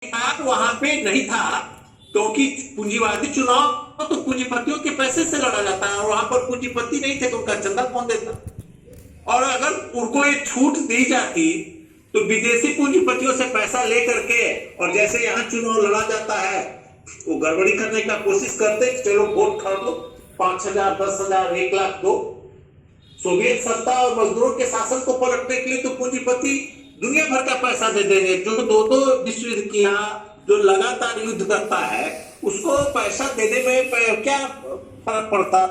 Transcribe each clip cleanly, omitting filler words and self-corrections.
आप वहां पे नहीं था, क्योंकि पूंजीवादी चुनाव तो पूंजीपतियों के पैसे से लड़ा जाता है, और वहां पर पूंजीपति नहीं थे तो उनका चंदा कौन देता। और अगर उनको ये छूट दी जाती तो विदेशी पूंजीपतियों से पैसा लेकर के, और जैसे यहाँ चुनाव लड़ा जाता है वो गड़बड़ी करने का कोशिश करते, चलो वोट खरीदो 5,000 10,000 1 लाख दो। सोवियत सत्ता और मजदूरों के शासन को पलटने के लिए तो पूंजीपति दुनिया भर का पैसा दे देंगे। जो दो दो विश्व युद्ध किया, जो लगातार युद्ध करता है, उसको पैसा देने में क्या फर्क पड़ता।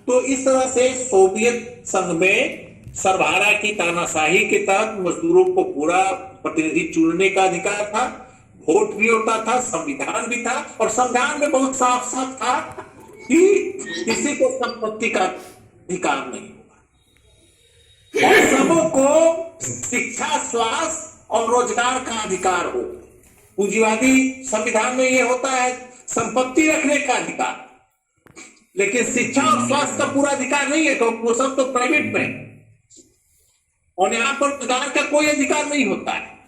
तो इस तरह से सोवियत संघ में सरभारा की तानाशाही के तहत मजदूरों को पूरा प्रतिनिधि चुनने का अधिकार था, वोट भी होता था, संविधान भी था, और संविधान में बहुत साफ साफ था कि किसी को संपत्ति का अधिकार नहीं होगा, और सबों को शिक्षा, स्वास्थ्य और रोजगार का अधिकार हो। पूंजीवादी संविधान में यह होता है संपत्ति रखने का अधिकार, लेकिन शिक्षा और स्वास्थ्य का पूरा अधिकार नहीं है, तो वो सब तो प्राइवेट में है। और यहाँ पर रोजगार का कोई अधिकार नहीं होता है।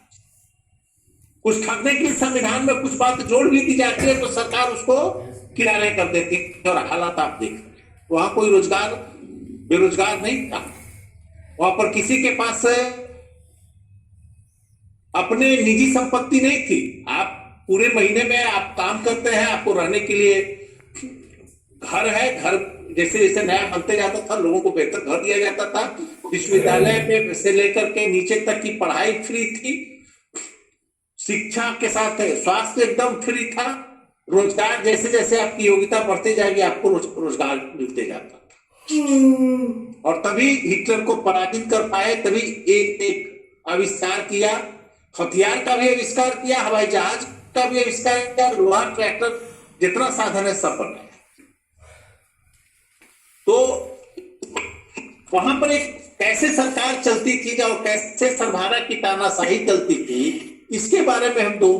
कुछ ठगने के लिए संविधान में कुछ बात जोड़ भी दी जाती है तो सरकार उसको किनारे कर देती है, और हालात आप देख रहे हैं। वहां कोई रोजगार, बेरोजगार नहीं था। वहां पर किसी के पास अपने निजी संपत्ति नहीं थी। आप पूरे महीने में आप काम करते हैं, आपको रहने के लिए घर है, घर जैसे जैसे नया बनते जाता था लोगों को बेहतर घर दिया जाता था। विश्वविद्यालय में से लेकर के नीचे तक की पढ़ाई फ्री थी, शिक्षा के साथ स्वास्थ्य एकदम फ्री था, रोजगार जैसे जैसे आपकी योग्यता बढ़ती जाएगी आपको रोजगार मिलते जाता था। और तभी हिटलर को पराजित कर पाए, तभी एक एक आविष्कार किया, हथियार का भी आविष्कार किया, हवाई जहाज का भी आविष्कार किया, लोहा, ट्रैक्टर, जितना साधन है सब बनाया। तो वहां पर एक कैसे सरकार चलती थी और कैसे सरभारा की तानाशाही चलती थी, इसके बारे में हम दो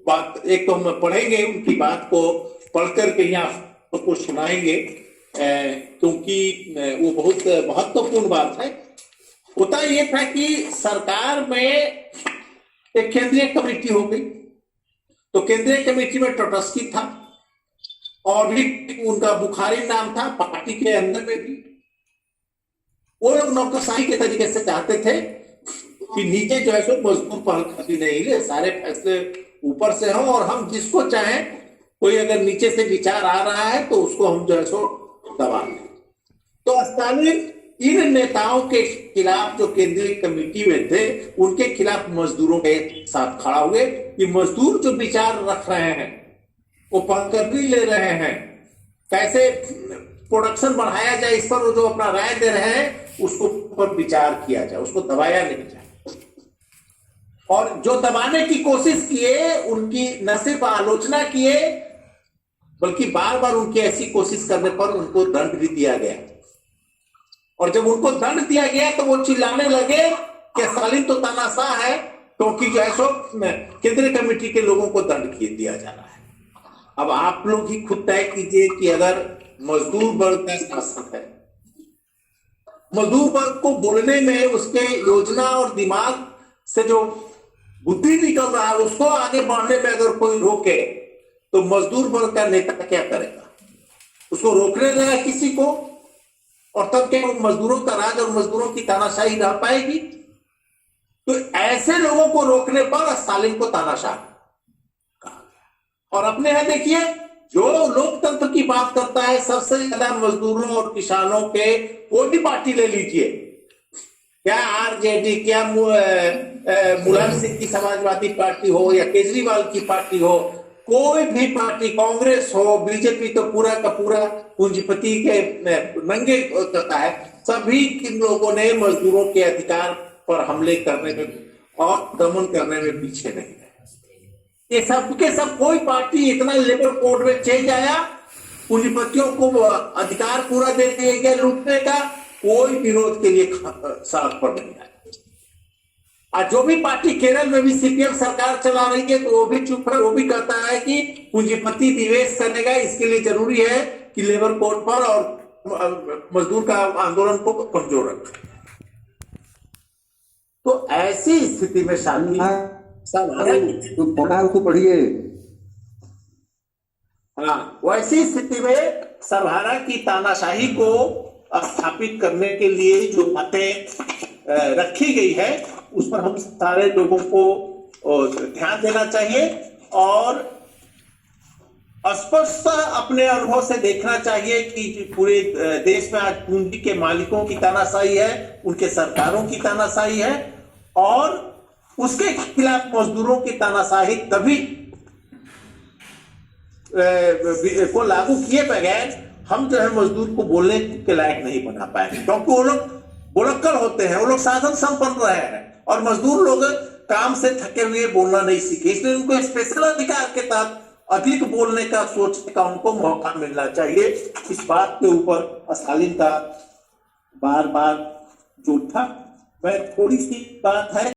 बात, एक तो हम पढ़ेंगे, उनकी बात को पढ़ करके यहाँ आपको सुनाएंगे, क्योंकि वो बहुत महत्वपूर्ण बात है। होता यह था कि सरकार में एक केंद्रीय कमेटी हो गई, तो केंद्रीय कमेटी में ट्रोट्स्की था, और भी उनका बुखारी नाम था, पार्टी के अंदर में भी। वो लोग नौकरशाही के तरीके से चाहते थे कि नीचे जो है सो मजदूर पहल कभी नहीं ले, सारे फैसले ऊपर से हो, और हम जिसको चाहें, कोई अगर नीचे से विचार आ रहा है तो उसको हम जो है सो दबा दें। तो स्टालिन इन नेताओं के खिलाफ, जो केंद्रीय कमेटी में थे, उनके खिलाफ मजदूरों के साथ खड़ा हुए कि मजदूर जो विचार रख रहे हैं, वो पकड़ी ले रहे हैं, कैसे प्रोडक्शन बढ़ाया जाए, इस पर वो जो अपना राय दे रहे हैं उसको पर विचार किया जाए, उसको दबाया नहीं जाए। और जो दबाने की कोशिश किए उनकी न सिर्फ आलोचना किए, बल्कि बार बार उनकी ऐसी कोशिश करने पर उनको दंड भी दिया गया। और जब उनको दंड दिया गया तो वो चिल्लाने लगे कि स्टालिन तो तानाशाह है, क्योंकि जो है सो केंद्रीय कमेटी के लोगों को दंड दिया जा रहा है। अब आप लोग ही खुद तय कीजिए कि अगर मजदूर वर्ग का शासन है, मजदूर वर्ग को बोलने में उसके योजना और दिमाग से जो बुद्धि निकल रहा है उसको आगे बढ़ने में अगर कोई रोके तो मजदूर वर्ग का नेता क्या करेगा? उसको रोकने लगा किसी को, और तब क्या मजदूरों का राज और मजदूरों की तानाशाही रह पाएगी? तो ऐसे लोगों को रोकने पर स्टालिन को तानाशाह कहा। और अपने यहां देखिए, जो लोकतंत्र की बात करता है सबसे ज्यादा मजदूरों और किसानों के, कोई भी पार्टी ले लीजिए, क्या आरजेडी, क्या मुलायम सिंह की समाजवादी पार्टी हो या केजरीवाल की पार्टी हो, कोई भी पार्टी, कांग्रेस हो, बीजेपी, तो पूरा का पूरा पूंजीपति के नंगे करता है। सभी किन लोगों ने मजदूरों के अधिकार पर हमले करने में और दमन करने में पीछे नहीं है। ये सब के सब, कोई पार्टी इतना लेबर कोड में चेंज आया, पूंजीपतियों को अधिकार पूरा दे दिया गया लूटने का, कोई विरोध के लिए सड़क पर नहीं आया। और जो भी पार्टी केरल में भी सीपीएम सरकार चला रही है तो वो भी चुप है, वो भी कहता है कि पूंजीपति निवेश करेगा, इसके लिए जरूरी है कि लेबर कोड पर और मजदूर का आंदोलन को कमजोर रखें। तो ऐसी स्थिति में शामिल तो पढ़ा उसको पढ़िए। हाँ, वैसी स्थिति में सर्वहारा की तानाशाही को स्थापित करने के लिए जो बातें रखी गई है उस पर हम सारे लोगों को ध्यान देना चाहिए और स्पष्ट अपने अनुभव से देखना चाहिए कि पूरे देश में आज पूंजी के मालिकों की तानाशाही है, उनके सरकारों की तानाशाही है और उसके खिलाफ मजदूरों की तानाशाही तभी को लागू किए बगैर हम जो है मजदूर को बोलने के लायक नहीं बना पाएंगे, क्योंकि वो लोग बुलक्कड़ होते हैं, वो लोग साधन संपन्न रहे हैं और मजदूर लोग काम से थके हुए बोलना नहीं सीखे, इसलिए उनको स्पेशल अधिकार के तहत अधिक बोलने का, सोचने का उनको मौका मिलना चाहिए। इस बात के ऊपर स्टालिन का बार बार जो था वह थोड़ी सी बात है